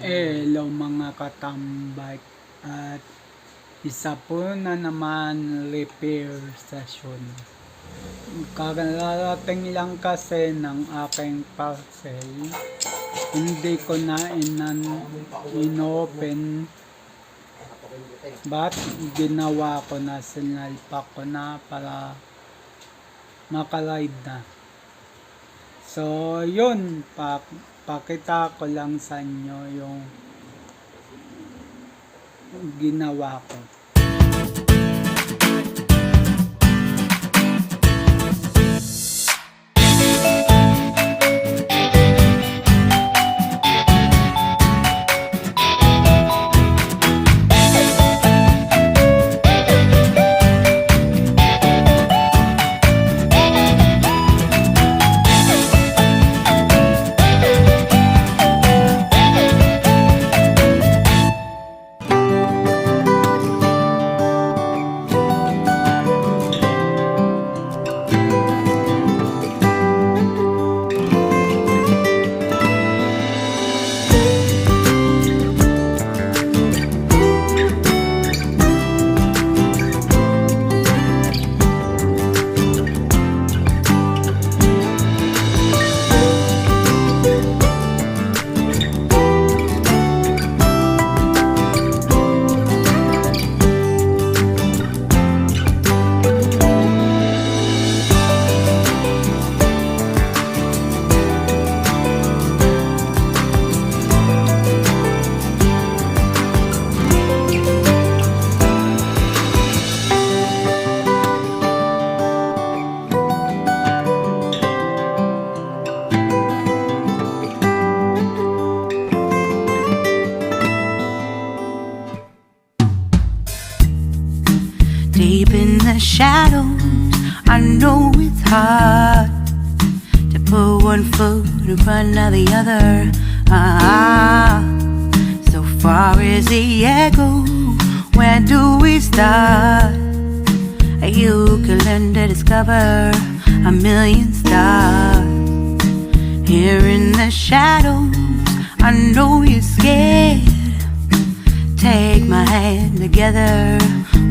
Hello mga katambay, at isa po na naman repair session. Kakarating lang kasi ng aking parcel, hindi ko na inopen, but ginawa ko na, sinalpak ko na para makaride na. So yun, pakita ko lang sa inyo yung ginawa ko. Deep in the shadows, I know it's hard to put one foot in front of the other. So far as the echo, where do we start? You can learn to discover a million stars. Here in the shadows, I know you're scared. Take my hand, together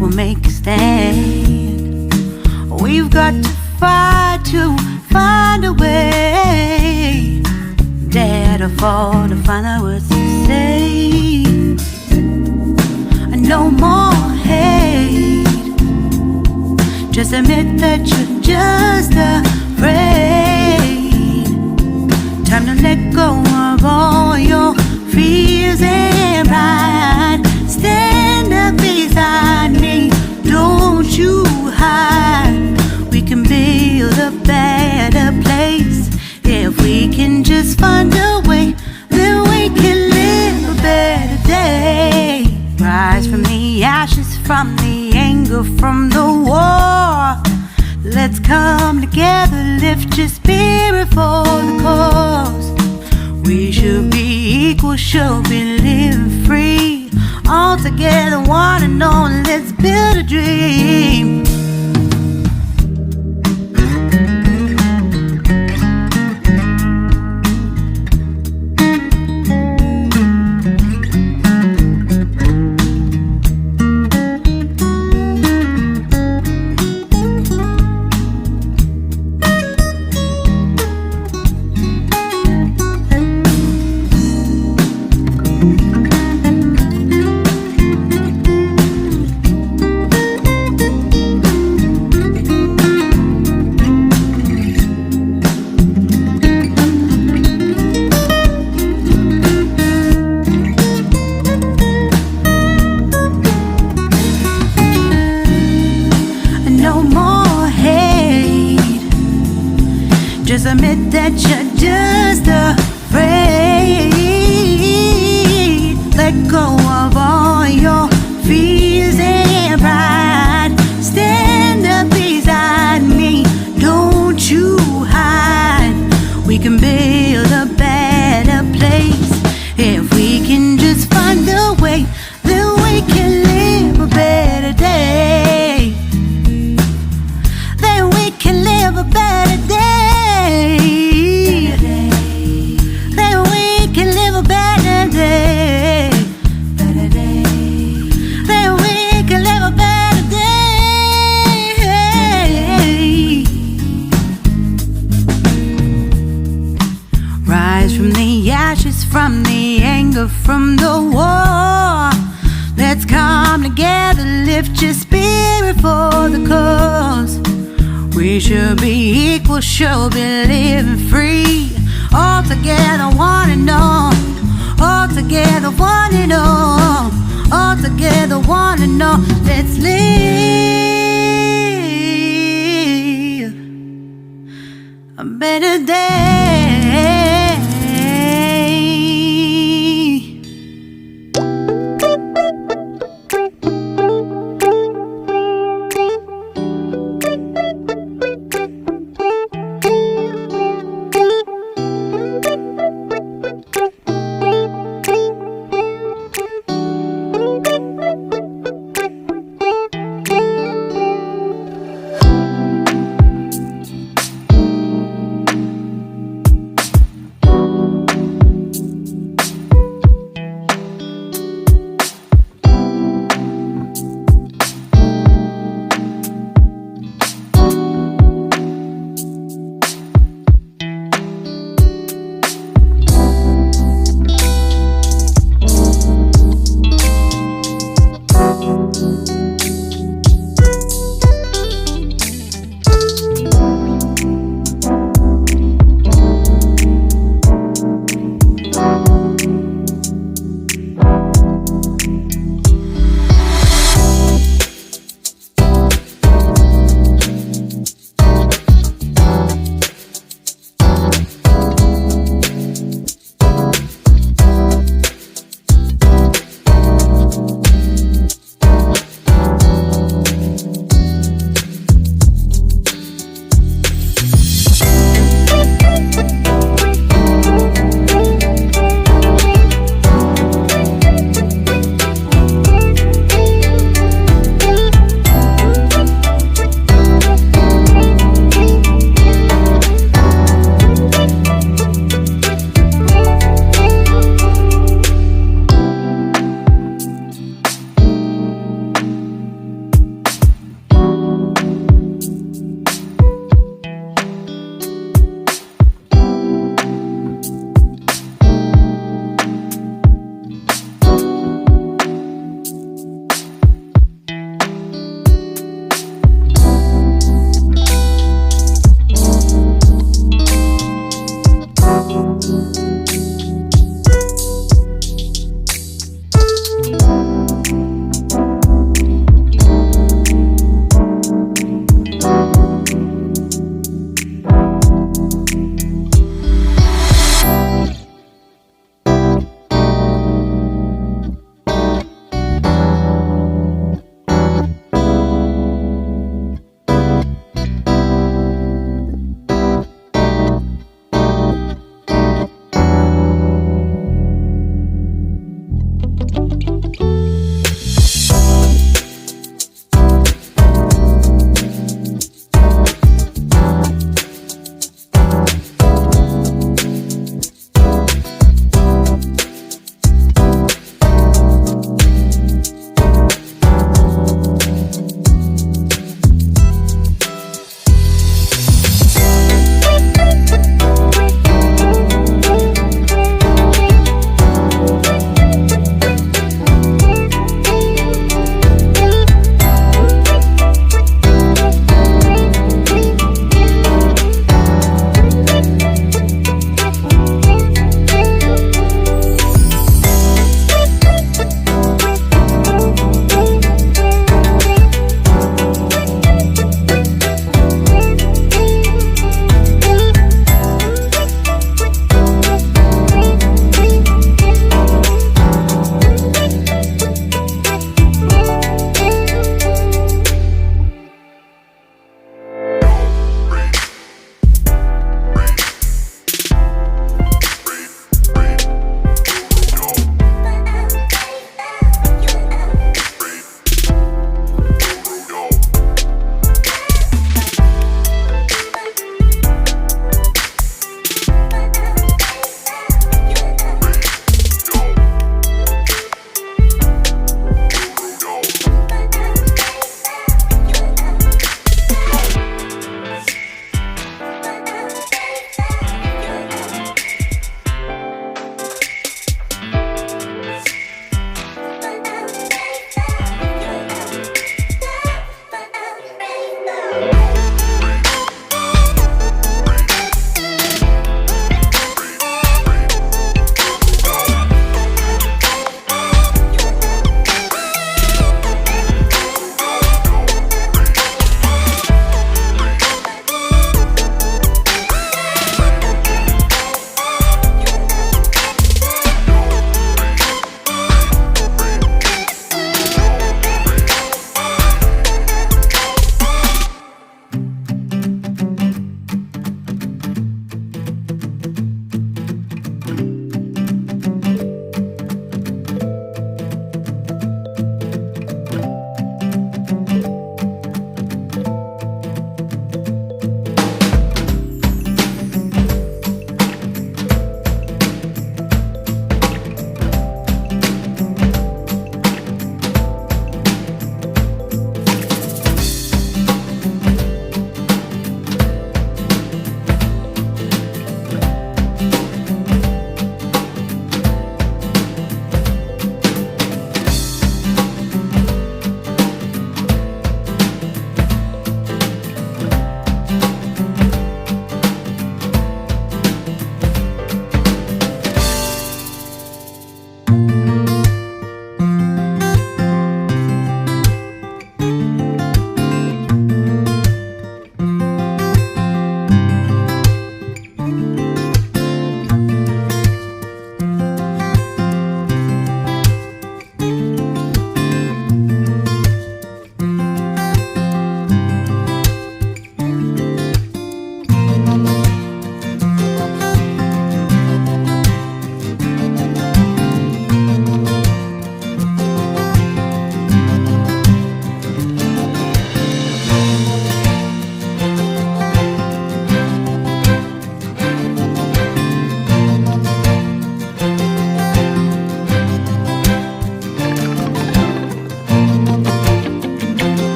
we'll make a stand. We've got to fight to find a way. Dare to fall to find out what to say. No more hate. Just admit that you're just afraid. Time to let go of all your fears and pride. Stand up beside me, don't you hide. We can build a better place. If we can just find a way, then we can live a better day. Rise from the ashes, from the anger, from the war. Let's come together, lift your spirit for the cause. We should be equal, should be living free. All together, one and all, let's build a dream. Just admit that you're just afraid. Let go of all your fears and pride. Stand up beside me, don't you hide. We can build a better place if we can just find a way. Then we can live a better day. Then we can live a better day. Then we can live a better day. Then we can live a better day. Rise from the ashes, from the anger, from the war. Let's come together, lift your spirit for the cause. We should be equal, should be living free. All together, one and all. All together, one and all. All together, one and all. Let's live a better day.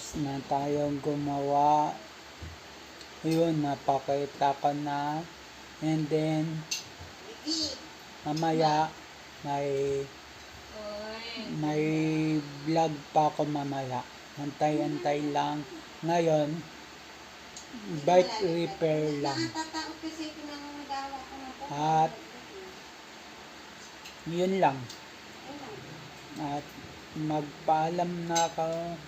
tapos na tayong gumawa. Yun, napakita ko na. And then, mamaya, may vlog pa ako mamaya. Antay-antay lang. Ngayon, bike repair lang. At, yun lang. At, magpaalam na ako